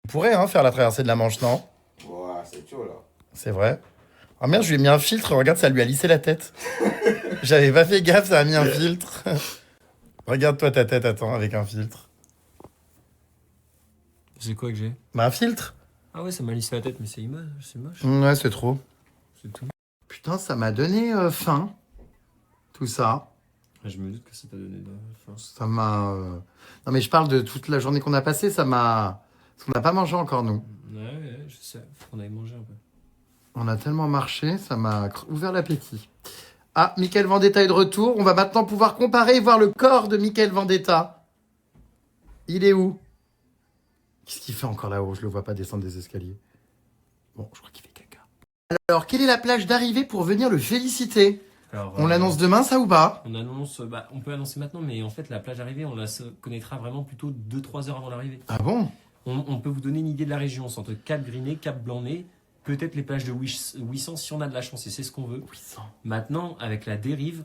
pourrait faire la traversée de la Manche, non? Ouah, c'est chaud là. C'est vrai. Ah merde, je lui ai mis un filtre, regarde, ça lui a lissé la tête. J'avais pas fait gaffe, ça a mis un filtre. Regarde-toi ta tête, attends, avec un filtre. C'est quoi que j'ai? Bah un filtre? Ah ouais, ça m'a lissé la tête, mais c'est moche. Ouais, c'est trop. C'est tout. Putain, ça m'a donné faim. Tout ça. Ah, je me doute que ça t'a donné de la faim. Ça m'a... Non mais je parle de toute la journée qu'on a passée, ça m'a... Parce qu'on n'a pas mangé encore, nous. Ouais, je sais. Faut qu'on aille manger un peu. On a tellement marché, ça m'a ouvert l'appétit. Ah, Mickaël Vendetta est de retour. On va maintenant pouvoir comparer et voir le corps de Mickaël Vendetta. Il est où? Qu'est-ce qu'il fait encore là-haut? Je le vois pas descendre des escaliers. Bon, je crois qu'il fait caca. Alors, quelle est la plage d'arrivée pour venir le féliciter? Alors, On l'annonce demain, ça ou pas? On annonce, on peut annoncer maintenant, mais en fait, la plage arrivée, on la connaîtra vraiment plutôt 2-3 heures avant l'arrivée. Ah bon? On peut vous donner une idée de la région. C'est entre Cap Griné, Cap Blanc-Nez, peut-être les plages de 800 si on a de la chance et c'est ce qu'on veut. 800. Maintenant, avec la dérive,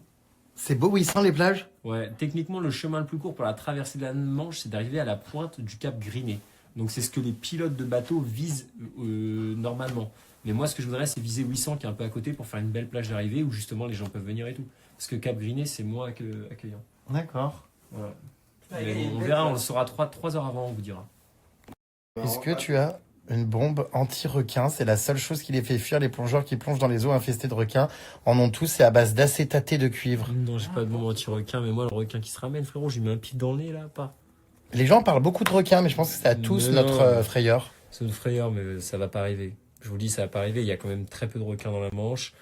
C'est beau 800 les plages? ouais, techniquement, le chemin le plus court pour la traversée de la Manche, c'est d'arriver à la pointe du Cap Griné. Donc, c'est ce que les pilotes de bateaux visent normalement. Mais moi, ce que je voudrais, c'est viser 800 qui est un peu à côté pour faire une belle plage d'arrivée où justement les gens peuvent venir et tout. Parce que Cap Griné, c'est moins accueillant. D'accord. Voilà. Ah, Mais il y a une on belle verra, on plage. le saura 3 heures avant, on vous dira. Est-ce que tu as une bombe anti-requin? C'est la seule chose qui les fait fuir. Les plongeurs qui plongent dans les eaux infestées de requins en ont tous. C'est à base d'acétaté de cuivre. Non, j'ai pas de moment anti-requin, mais moi, le requin qui se ramène, frérot, j'ai mis un pied dans le nez là, pas. Les gens parlent beaucoup de requins, mais je pense que c'est à tous Mais notre non. frayeur. C'est une frayeur, mais ça va pas arriver. Je vous le dis, ça va pas arriver. Il y a quand même très peu de requins dans la Manche.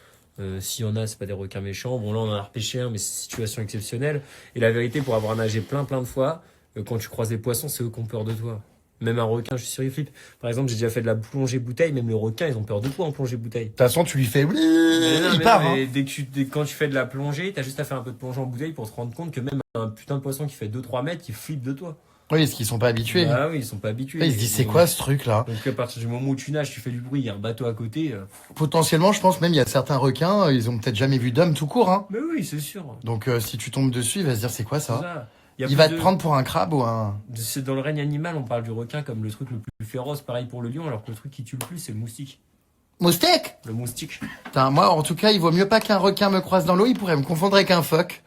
S'il y en a, c'est pas des requins méchants. Bon, là, on en a repêché un, mais c'est une situation exceptionnelle. Et la vérité, pour avoir nagé plein de fois, quand tu croises des poissons, c'est eux qui ont peur de toi. Même un requin, je suis sûr, il flippe. Par exemple, j'ai déjà fait de la plongée bouteille. Même les requins, ils ont peur de toi en plongée bouteille. De toute façon, tu lui fais oui, il Mais part. non, Hein. mais quand tu fais de la plongée, t'as juste à faire un peu de plongée en bouteille pour te rendre compte que même un putain de poisson qui fait 2-3 mètres, il flippe de toi. Oui, parce qu'ils sont pas habitués. Ah oui, ils sont pas habitués. Ils se disent c'est quoi ce truc-là? Donc à partir du moment où tu nages, tu fais du bruit, il y a un bateau à côté. Potentiellement, je pense même il y a certains requins, ils ont peut-être jamais vu d'homme tout court. Hein. Mais oui, c'est sûr. Donc si tu tombes dessus, il va se dire c'est quoi C'est ça? ça. Il y a Il plus va te prendre pour un crabe ou un... C'est dans le règne animal, on parle du requin comme le truc le plus féroce, pareil pour le lion, alors que le truc qui tue le plus, c'est le moustique. Moustique? Le moustique. Putain, moi en tout cas, il vaut mieux pas qu'un requin me croise dans l'eau, il pourrait me confondre avec un phoque.